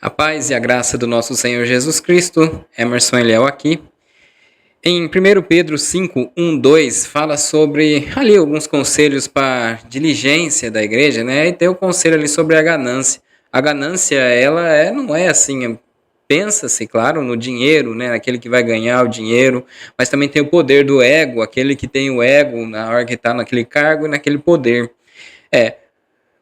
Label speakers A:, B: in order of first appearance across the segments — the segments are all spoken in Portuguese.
A: A paz e a graça do nosso Senhor Jesus Cristo, Emerson Eliel aqui. Em 1 Pedro 5, 1, 2, fala sobre ali alguns conselhos para diligência da igreja, né? E tem o conselho ali sobre a ganância. A ganância, não é assim, pensa-se, claro, no dinheiro, né? Aquele que vai ganhar o dinheiro, mas também tem o poder do ego, aquele que tem o ego na hora que está naquele cargo e naquele poder.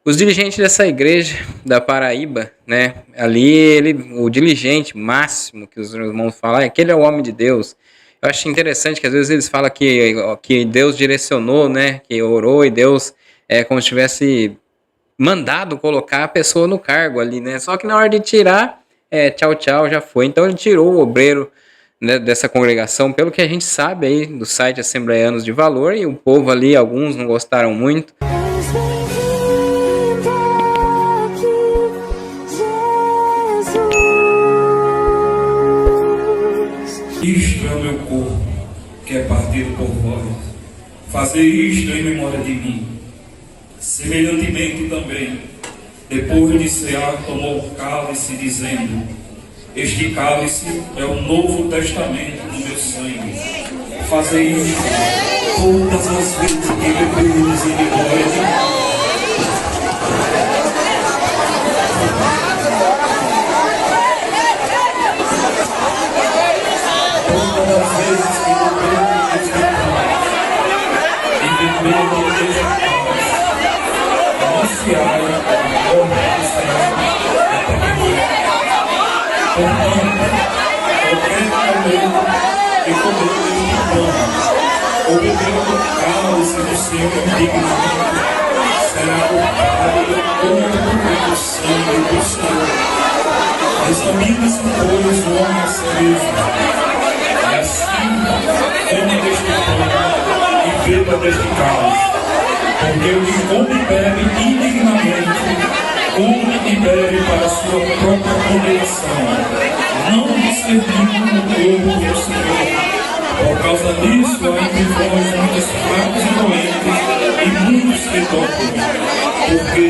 A: Os dirigentes dessa igreja da Paraíba, né? Ali, o dirigente máximo que os irmãos falam, aquele é o homem de Deus. Eu acho interessante que às vezes eles falam que Deus direcionou, né? Que orou e Deus como se tivesse mandado colocar a pessoa no cargo ali, né? Só que na hora de tirar, tchau, tchau, já foi. Então ele tirou o obreiro, né, dessa congregação, pelo que a gente sabe aí do site Assembleianos de Valor, e o povo ali, alguns não gostaram muito.
B: Isto é o meu corpo, que é partido por vós. Fazer isto em memória de mim. Semelhantemente também, depois de cear, tomou o cálice, dizendo: este cálice é o novo testamento do meu sangue. Fazer isto todas as vezes que beberdes em memória de mim. O beber do cálice do Senhor indignamente será cortado com o sangue do Senhor. Examine-se, pois, o homem a si mesmo, e assim coma deste pão e beba deste cálice, porque o que come e bebe indignamente, come e bebe para a sua própria condenação, não discernindo o corpo do Senhor. Por causa disso, há entre vós muitos fracos e doentes e muitos que dormem. Porque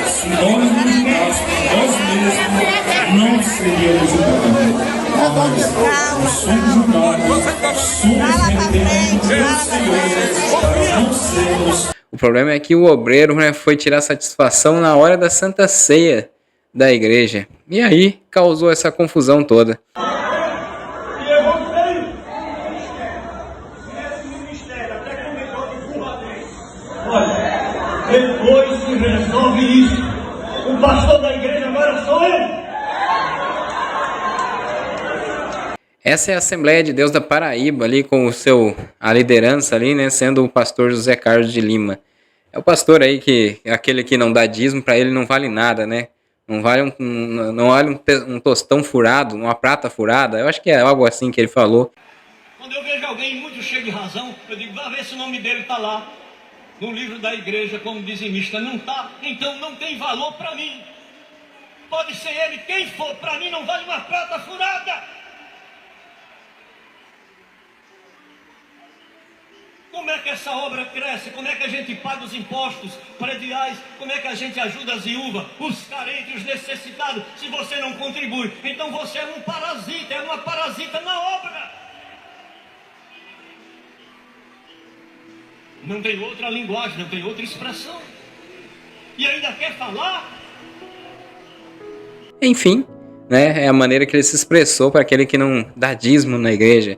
B: se nós nos julgássemos nós mesmos, não seríamos julgados. Mas somos julgados, somos repreendentes pelo Senhor, não sermos.
A: O problema é que o obreiro, né, foi tirar satisfação na hora da Santa Ceia da igreja. E aí causou essa confusão toda.
C: Depois que resolve isso, o pastor da igreja agora sou eu.
A: Essa é a Assembleia de Deus da Paraíba, ali com a liderança ali, né, sendo o pastor José Carlos de Lima. É o pastor aí aquele que não dá dízimo, para ele não vale nada, né? Não vale um tostão furado, uma prata furada. Eu acho que é algo assim que ele falou.
C: Quando eu vejo alguém muito cheio de razão, eu digo, vá ver se o nome dele está lá no livro da igreja como dizimista. Não está, então não tem valor para mim. Pode ser ele quem for, para mim não vale uma prata furada. Como é que essa obra cresce? Como é que a gente paga os impostos prediais? Como é que a gente ajuda as viúvas, os carentes, os necessitados, se você não contribui? Então você é um parasita, é uma parasita na obra. Não tem outra linguagem, não tem outra expressão. E ainda quer falar?
A: Enfim, né, é a maneira que ele se expressou para aquele que não dá dízimo na igreja.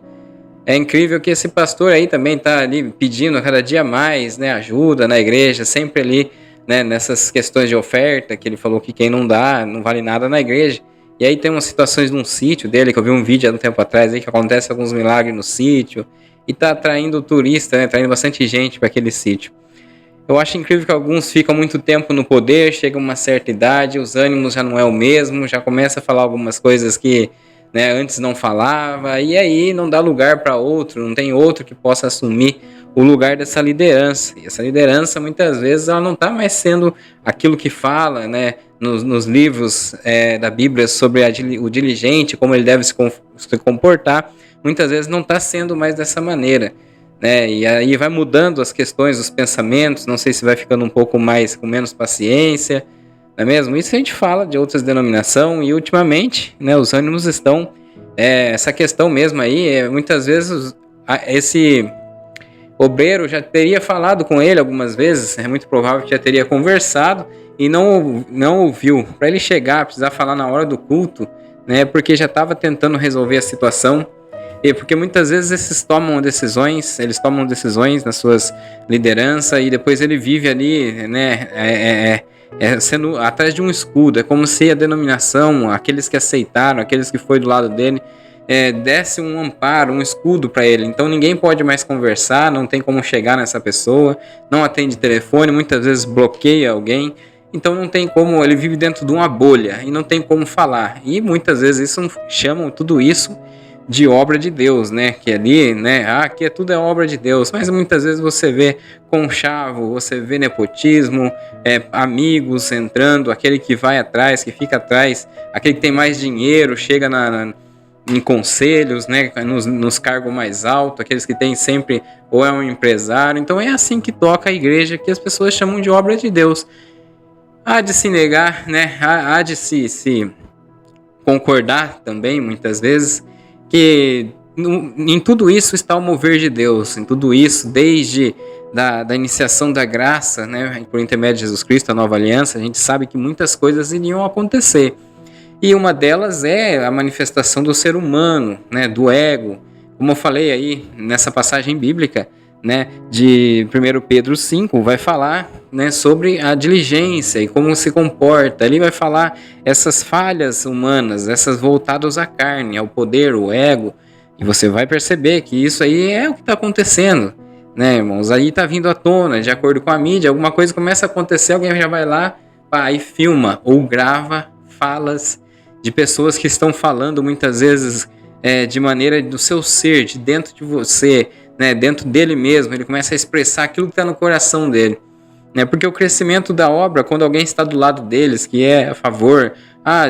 A: É incrível que esse pastor aí também está ali pedindo a cada dia mais, né, ajuda na igreja, sempre ali, né, nessas questões de oferta, que ele falou que quem não dá não vale nada na igreja. E aí tem umas situações num sítio dele, que eu vi um vídeo há um tempo atrás aí, que acontece alguns milagres no sítio, e tá atraindo turista, né, atraindo bastante gente para aquele sítio. Eu acho incrível que alguns ficam muito tempo no poder, chegam a uma certa idade, os ânimos já não é o mesmo, já começa a falar algumas coisas que, né, antes não falava, e aí não dá lugar para outro, não tem outro que possa assumir o lugar dessa liderança. E essa liderança, muitas vezes, ela não está mais sendo aquilo que fala, né, nos livros da Bíblia sobre o diligente, como ele deve se comportar. Muitas vezes não está sendo mais dessa maneira, né? E aí vai mudando as questões, os pensamentos, não sei se vai ficando um pouco mais com menos paciência, não é mesmo? Isso a gente fala de outras denominações e ultimamente, né, os ânimos estão, essa questão mesmo aí, muitas vezes esse obreiro já teria falado com ele algumas vezes, é muito provável que já teria conversado e não ouviu. Para ele chegar, precisar falar na hora do culto, né, porque já estava tentando resolver a situação. E porque muitas vezes eles tomam decisões nas suas lideranças e depois ele vive ali, né, sendo atrás de um escudo. É como se a denominação, aqueles que aceitaram, aqueles que foi do lado dele, desse um amparo, um escudo para ele. Então ninguém pode mais conversar, não tem como chegar nessa pessoa, não atende telefone, muitas vezes bloqueia alguém. Então não tem como, ele vive dentro de uma bolha e não tem como falar. E muitas vezes chamam tudo isso de obra de Deus, né? Que ali, né? Aqui tudo é obra de Deus. Mas muitas vezes você vê conchavo, você vê nepotismo, amigos entrando, aquele que vai atrás, que fica atrás, aquele que tem mais dinheiro, chega em conselhos, né? Nos cargos mais altos, aqueles que tem sempre, ou é um empresário. Então é assim que toca a igreja, que as pessoas chamam de obra de Deus. Há de se negar, né? Há de se concordar também, muitas vezes, que em tudo isso está o mover de Deus, em tudo isso, desde da iniciação da graça, né, por intermédio de Jesus Cristo, a nova aliança, a gente sabe que muitas coisas iriam acontecer. E uma delas é a manifestação do ser humano, né, do ego. Como eu falei aí nessa passagem bíblica, né, de 1 Pedro 5, vai falar, né, sobre a diligência e como se comporta. Ali vai falar essas falhas humanas, essas voltadas à carne, ao poder, ao ego. E você vai perceber que isso aí é o que está acontecendo, né, irmãos? Aí está vindo à tona, de acordo com a mídia, alguma coisa começa a acontecer, alguém já vai lá e filma ou grava falas de pessoas que estão falando muitas vezes de maneira do seu ser, de dentro de você, né, dentro dele mesmo. Ele começa a expressar aquilo que está no coração dele, né, porque o crescimento da obra, quando alguém está do lado deles, que é a favor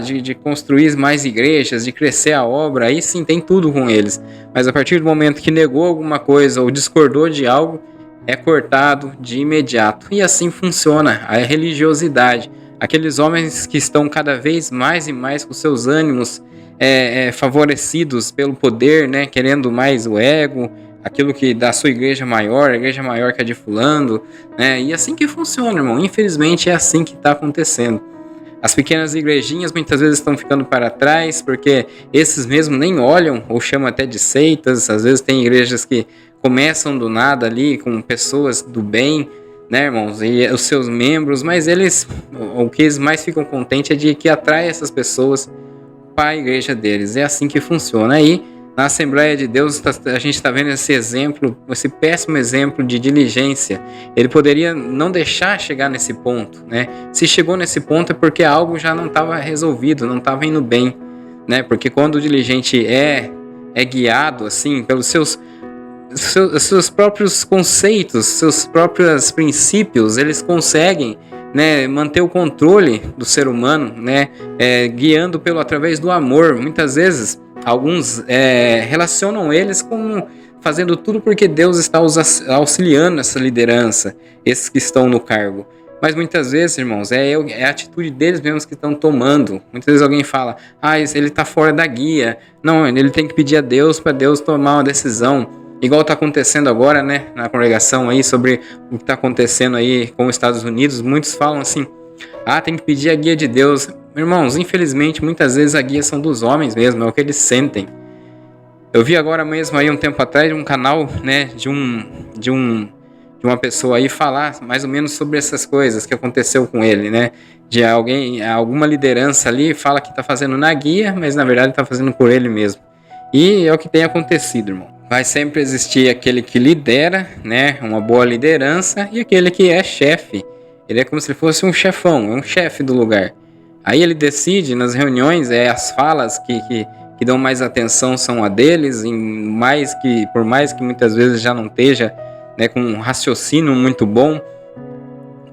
A: de construir mais igrejas, de crescer a obra, aí sim tem tudo com eles. Mas a partir do momento que negou alguma coisa ou discordou de algo, é cortado de imediato. E assim funciona a religiosidade. Aqueles homens que estão cada vez mais e mais com seus ânimos favorecidos pelo poder, né, querendo mais o ego, aquilo que da sua igreja maior, a igreja maior que a de fulano, né? E assim que funciona, irmão. Infelizmente é assim que está acontecendo. As pequenas igrejinhas muitas vezes estão ficando para trás, porque esses mesmo nem olham, ou chamam até de seitas. Às vezes tem igrejas que começam do nada ali, com pessoas do bem, né, irmãos? E os seus membros, mas o que eles mais ficam contentes é de que atrai essas pessoas para a igreja deles. É assim que funciona. Aí, na Assembleia de Deus, a gente está vendo esse exemplo, esse péssimo exemplo de diligência. Ele poderia não deixar chegar nesse ponto, né? Se chegou nesse ponto é porque algo já não estava resolvido, não estava indo bem, né? Porque quando o diligente é guiado assim pelos seus próprios conceitos, seus próprios princípios, eles conseguem, né, manter o controle do ser humano, né, guiando através do amor. Muitas vezes alguns relacionam eles como fazendo tudo porque Deus está auxiliando essa liderança, esses que estão no cargo. Mas muitas vezes, irmãos, é a atitude deles mesmos que estão tomando. Muitas vezes alguém fala, ele está fora da guia. Não, ele tem que pedir a Deus para Deus tomar uma decisão. Igual está acontecendo agora, né, na congregação aí, sobre o que está acontecendo aí com os Estados Unidos. Muitos falam assim, tem que pedir a guia de Deus. Irmãos, infelizmente, muitas vezes a guia são dos homens mesmo, é o que eles sentem. Eu vi agora mesmo aí um tempo atrás um canal, né, de uma pessoa aí falar mais ou menos sobre essas coisas que aconteceu com ele, né? De alguma liderança ali fala que está fazendo na guia, mas na verdade está fazendo por ele mesmo. E é o que tem acontecido, irmão. Vai sempre existir aquele que lidera, né, uma boa liderança, e aquele que é chefe. Ele é como se ele fosse um chefão, é um chefe do lugar. Aí ele decide nas reuniões, as falas que dão mais atenção são a deles, por mais que muitas vezes já não esteja, né, com um raciocínio muito bom,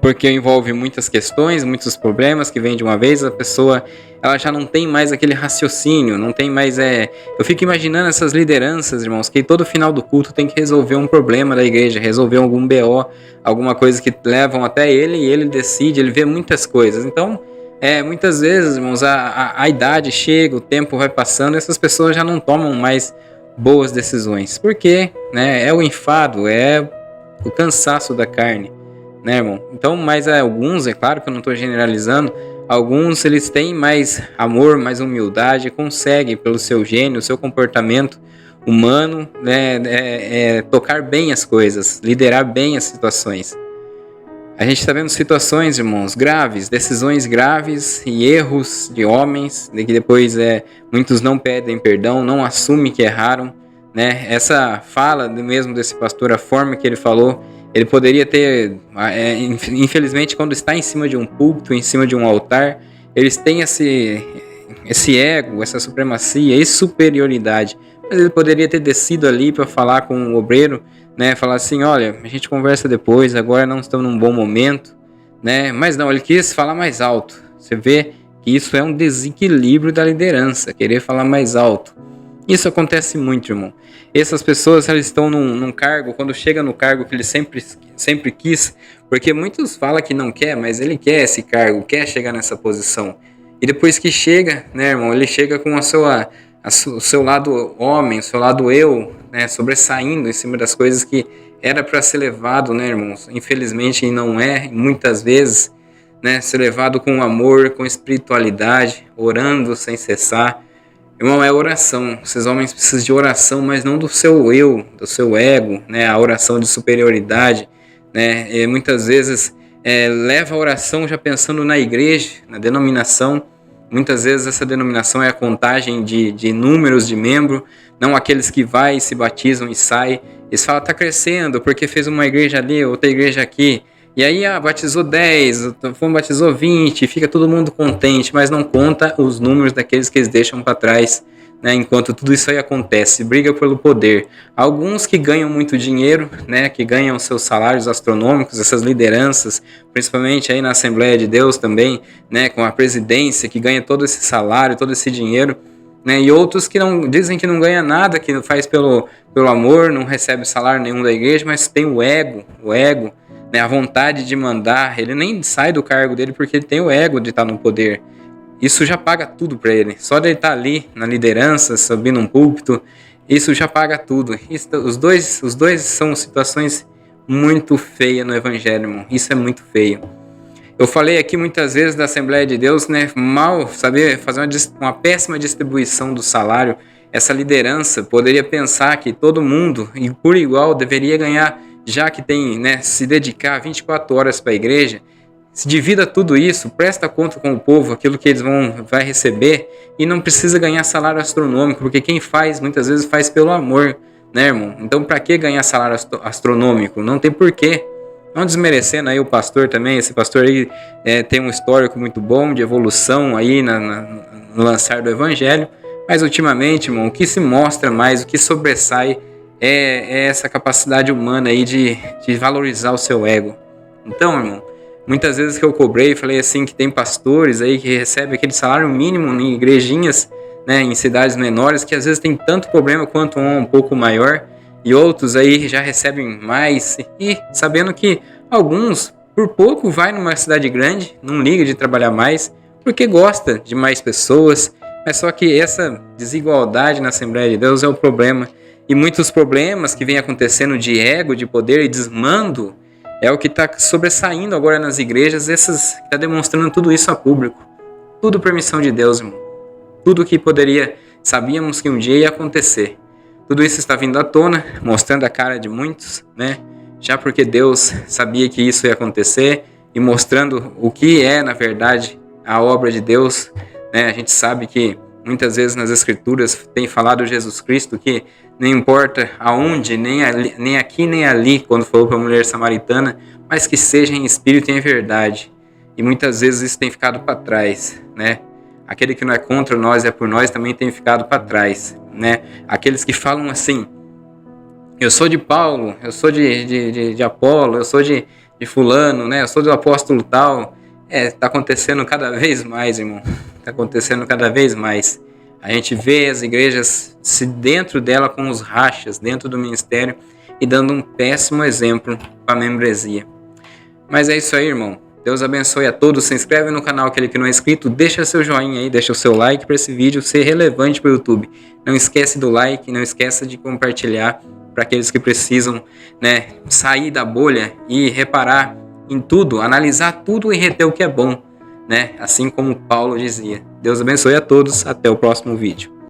A: porque envolve muitas questões, muitos problemas que vêm de uma vez, a pessoa ela já não tem mais aquele raciocínio, não tem mais... Eu fico imaginando essas lideranças, irmãos, que todo final do culto tem que resolver um problema da igreja, resolver algum BO, alguma coisa que levam até ele, e ele decide, ele vê muitas coisas. Então, Muitas vezes, irmãos, a idade chega, o tempo vai passando, essas pessoas já não tomam mais boas decisões. Por quê? Né? É o enfado, é o cansaço da carne, né, irmão? Então, mas alguns, é claro que eu não estou generalizando, alguns eles têm mais amor, mais humildade, conseguem, pelo seu gênio, seu comportamento humano, né, tocar bem as coisas, liderar bem as situações. A gente está vendo situações, irmãos, graves, decisões graves e erros de homens, de que depois muitos não pedem perdão, não assumem que erraram, né? Essa fala mesmo desse pastor, a forma que ele falou, ele poderia ter, infelizmente, quando está em cima de um púlpito, em cima de um altar, eles têm esse ego, essa supremacia e superioridade. Mas ele poderia ter descido ali para falar com o obreiro, né, falar assim, olha, a gente conversa depois, agora não estamos num bom momento, né? Mas não, ele quis falar mais alto. Você vê que isso é um desequilíbrio da liderança, querer falar mais alto. Isso acontece muito, irmão. Essas pessoas, elas estão num cargo, quando chega no cargo que ele sempre quis, porque muitos falam que não quer, mas ele quer esse cargo, quer chegar nessa posição. E depois que chega, né, irmão, ele chega com o seu lado homem, o seu lado eu, né, sobressaindo em cima das coisas que era para ser levado, né, irmãos? Infelizmente não é, muitas vezes, né, ser levado com amor, com espiritualidade, orando sem cessar. Irmão, é oração. Esses homens precisam de oração, mas não do seu eu, do seu ego, né? A oração de superioridade, né? E muitas vezes leva a oração já pensando na igreja, na denominação. Muitas vezes essa denominação é a contagem de números de membro, não aqueles que vai, se batizam e saem. Eles falam, está crescendo, porque fez uma igreja ali, outra igreja aqui. E aí, batizou 10, batizou 20, fica todo mundo contente, mas não conta os números daqueles que eles deixam para trás, né? Enquanto tudo isso aí acontece, briga pelo poder. Alguns que ganham muito dinheiro, né? Que ganham seus salários astronômicos, essas lideranças, principalmente aí na Assembleia de Deus também, né? Com a presidência, que ganha todo esse salário, todo esse dinheiro, né? E outros que não dizem que não ganha nada, que faz pelo amor, não recebe salário nenhum da igreja, mas tem o ego, né, a vontade de mandar. Ele nem sai do cargo dele porque ele tem o ego de estar no poder. Isso já paga tudo para ele. Só de ele estar ali na liderança, subindo um púlpito, isso já paga tudo. Os dois são situações muito feias no evangelho, irmão. Isso é muito feio. Eu falei aqui muitas vezes da Assembleia de Deus, né, mal saber fazer uma péssima distribuição do salário. Essa liderança poderia pensar que todo mundo, e por igual, deveria ganhar, já que tem, né, se dedicar 24 horas para a igreja, se divida tudo isso, presta conta com o povo, aquilo que eles vai receber, e não precisa ganhar salário astronômico, porque quem faz, muitas vezes faz pelo amor, né, irmão? Então, para que ganhar salário astronômico? Não tem porquê. Não desmerecendo aí o pastor também, esse pastor aí tem um histórico muito bom de evolução aí no lançar do evangelho, mas ultimamente, irmão, o que se mostra mais, o que sobressai é essa capacidade humana aí de valorizar o seu ego. Então, irmão, muitas vezes que eu cobrei, falei assim, que tem pastores aí que recebem aquele salário mínimo em igrejinhas, né, em cidades menores, que às vezes tem tanto problema quanto um pouco maior, e outros aí já recebem mais, e sabendo que alguns, por pouco, vai numa cidade grande, não liga de trabalhar mais, porque gosta de mais pessoas, mas só que essa desigualdade na Assembleia de Deus é o problema. E muitos problemas que vem acontecendo de ego, de poder e desmando é o que está sobressaindo agora nas igrejas, está demonstrando tudo isso a público. Tudo permissão de Deus, irmão. Tudo que sabíamos que um dia ia acontecer. Tudo isso está vindo à tona, mostrando a cara de muitos, né? Já porque Deus sabia que isso ia acontecer e mostrando o que é, na verdade, a obra de Deus, né? A gente sabe que muitas vezes nas Escrituras tem falado Jesus Cristo que não importa aonde, nem aqui nem ali, quando falou para a mulher samaritana, mas que seja em espírito e em verdade. E muitas vezes isso tem ficado para trás, né? Aquele que não é contra nós, é por nós, também tem ficado para trás, né? Aqueles que falam assim, eu sou de Paulo, eu sou de Apolo, eu sou de fulano, né? Eu sou do apóstolo tal. Tá acontecendo cada vez mais, irmão. Tá acontecendo cada vez mais. A gente vê as igrejas dentro dela com os rachas, dentro do ministério, e dando um péssimo exemplo para a membresia. Mas é isso aí, irmão. Deus abençoe a todos. Se inscreve no canal, aquele que não é inscrito, deixa seu joinha aí, deixa o seu like para esse vídeo ser relevante para o YouTube. Não esquece do like, não esqueça de compartilhar para aqueles que precisam, né, sair da bolha e reparar em tudo, analisar tudo e reter o que é bom, né? Assim como Paulo dizia. Deus abençoe a todos. Até o próximo vídeo.